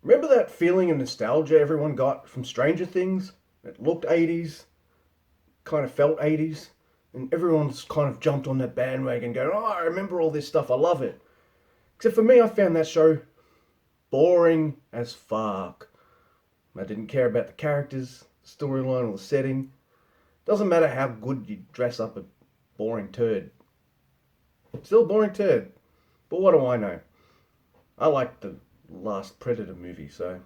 Remember that feeling of nostalgia everyone got from Stranger Things? It looked 80s, kind of felt 80s, and everyone's kind of jumped on that bandwagon going, oh, I remember all this stuff, I love it. Except for me, I found that show boring as fuck. I didn't care about the characters, the storyline, or the setting. Doesn't matter how good you dress up a boring turd. Still a boring turd. But what do I know? I like the last Predator movie, so.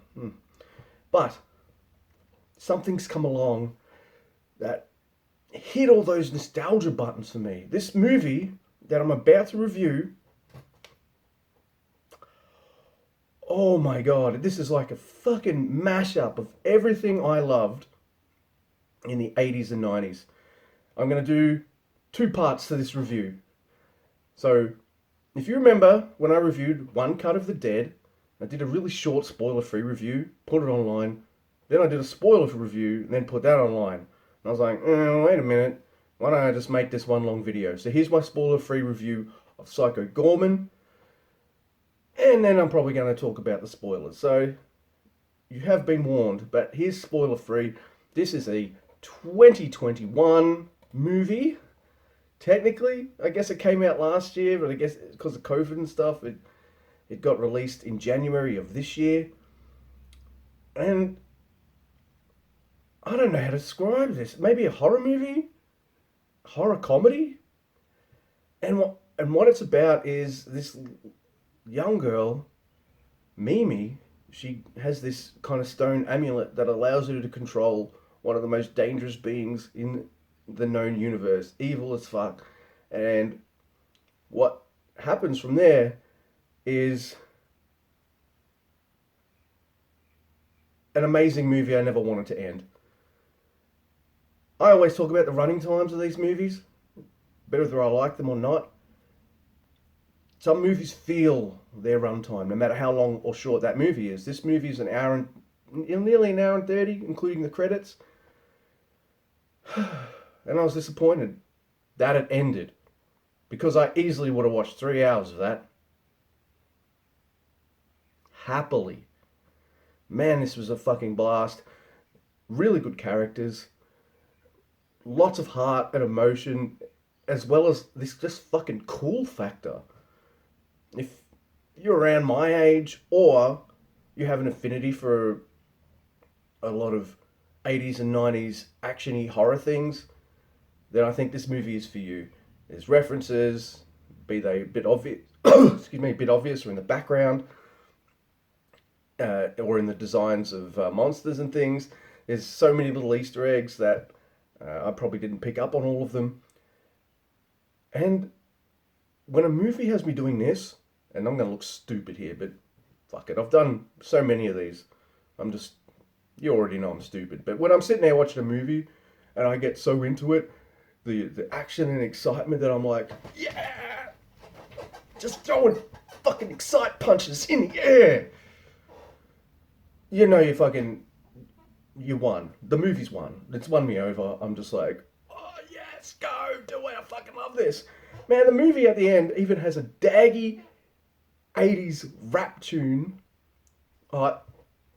But something's come along that hit all those nostalgia buttons for me. This movie that I'm about to review, oh my god, this is like a fucking mashup of everything I loved in the 80s and 90s. I'm going to do two parts to this review. So, if you remember when I reviewed One Cut of the Dead, I did a really short spoiler-free review, put it online. Then I did a spoiler review, and then put that online. And I was like, wait a minute, why don't I just make this one long video? So here's my spoiler-free review of Psycho Goreman. And then I'm probably going to talk about the spoilers. So you have been warned, but here's spoiler-free. This is a 2021 movie. Technically, I guess it came out last year, but I guess because of COVID and stuff, it got released in January of this year. And I don't know how to describe this. Maybe a horror movie? Horror comedy? And what it's about is this young girl, Mimi. She has this kind of stone amulet that allows her to control one of the most dangerous beings in the known universe. Evil as fuck. And what happens from there is an amazing movie I never wanted to end. I always talk about the running times of these movies, whether I like them or not. Some movies feel their runtime, no matter how long or short that movie is. This movie is nearly an hour and 30, including the credits. And I was disappointed that it ended, because I easily would have watched 3 hours of that. Happily. Man, this was a fucking blast. Really good characters. Lots of heart and emotion, as well as this just fucking cool factor. If you're around my age, or you have an affinity for a lot of 80s and 90s actiony horror things, then I think this movie is for you. There's references, be they a bit obvious, excuse me, a bit obvious or in the background, or in the designs of monsters and things. There's so many little Easter eggs that I probably didn't pick up on all of them. And when a movie has me doing this, and I'm going to look stupid here, but fuck it, I've done so many of these. You already know I'm stupid. But when I'm sitting there watching a movie and I get so into it, the action and excitement, that I'm like, yeah, just throwing fucking excite punches in the air. You know you won. The movie's won. It's won me over. I'm just like, oh yes, go, do it. I fucking love this. Man, the movie at the end even has a daggy 80s rap tune. I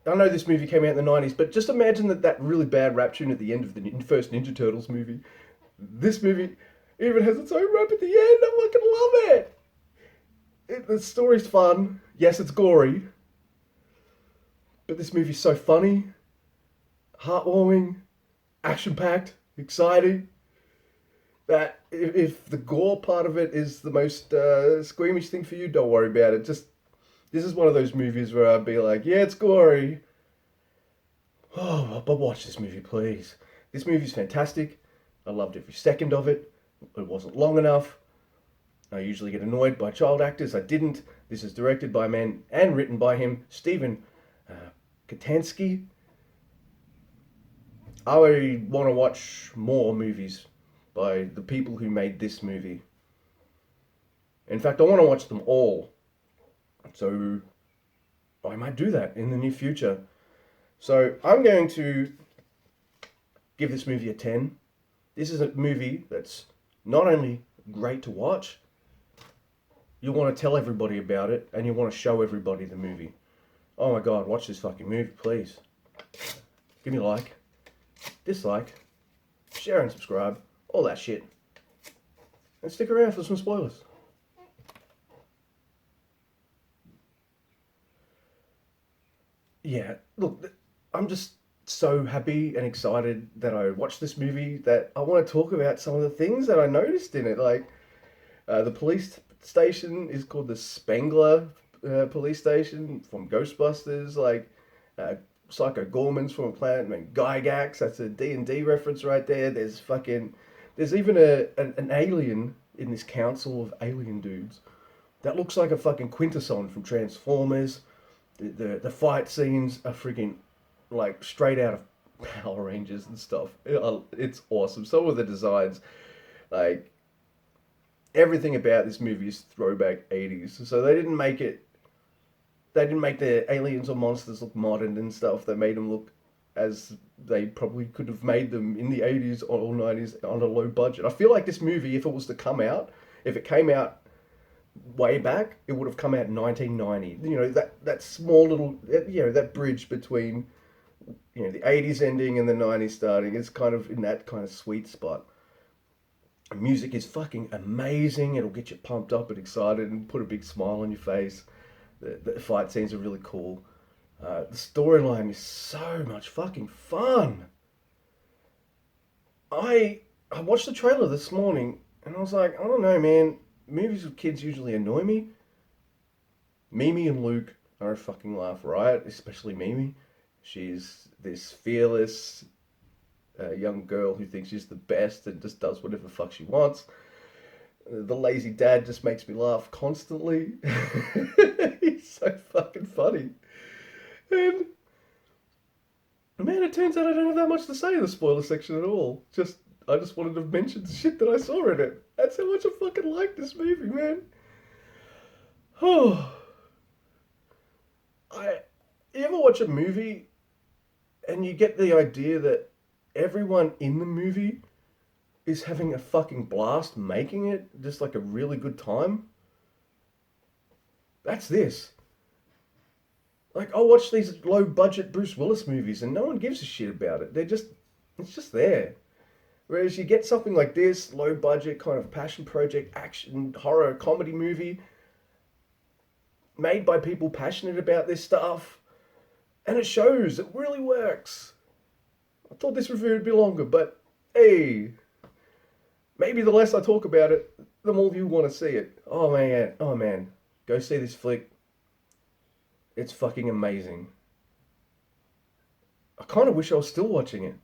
know this movie came out in the 90s, but just imagine that really bad rap tune at the end of the first Ninja Turtles movie. This movie even has its own rap at the end. I fucking love it. The story's fun. Yes, it's gory. But this movie's so funny, heartwarming, action-packed, exciting, that if the gore part of it is the most squeamish thing for you, don't worry about it. This is one of those movies where I'd be like, yeah, it's gory. Oh, but watch this movie, please. This movie's fantastic. I loved every second of it. It wasn't long enough. I usually get annoyed by child actors. I didn't. This is directed by a man and written by him, Stephen Katansky. I want to watch more movies by the people who made this movie. In fact, I want to watch them all. So I might do that in the near future. So I'm going to give this movie a 10. This is a movie that's not only great to watch, you want to tell everybody about it, and you want to show everybody the movie. oh my god, watch this fucking movie, please. Give me a like, dislike, share and subscribe, all that shit. And stick around for some spoilers. Yeah, look, I'm just so happy and excited that I watched this movie that I want to talk about some of the things that I noticed in it. Like, the police station is called the Spengler police station from Ghostbusters. Like, uh, Psycho Goreman's from a planet named Gygax. That's a D&D reference right there. There's even an alien in this council of alien dudes that looks like a fucking Quintesson from Transformers. The fight scenes are freaking like straight out of Power Rangers and stuff. It's awesome. Some of the designs, like everything about this movie is throwback 80s. So they didn't make it. They didn't make the aliens or monsters look modern and stuff. They made them look as they probably could have made them in the 80s or 90s on a low budget. I feel like this movie, if it was to come out, if it came out way back, it would have come out in 1990. You know, that small little, you know, that bridge between, you know, the 80s ending and the 90s starting is kind of in that kind of sweet spot. The music is fucking amazing. It'll get you pumped up and excited and put a big smile on your face. The fight scenes are really cool. The storyline is so much fucking fun. I watched the trailer this morning and I was like, I don't know, man. Movies with kids usually annoy me. Mimi and Luke are a fucking laugh, right? Especially Mimi. She's this fearless young girl who thinks she's the best and just does whatever the fuck she wants. The lazy dad just makes me laugh constantly. He's so fucking funny. And man, it turns out I don't have that much to say in the spoiler section at all. I just wanted to mention the shit that I saw in it. That's how much I fucking like this movie, man. Oh, you ever watch a movie and you get the idea that everyone in the movie is having a fucking blast making it, just like a really good time? That's this. Like, I'll watch these low budget Bruce Willis movies and no one gives a shit about it. It's just there. Whereas you get something like this, low budget, kind of passion project, action, horror, comedy movie, made by people passionate about this stuff, and it shows, it really works. I thought this review would be longer, but hey, maybe the less I talk about it, the more you want to see it. Oh man, go see this flick. It's fucking amazing. I kind of wish I was still watching it.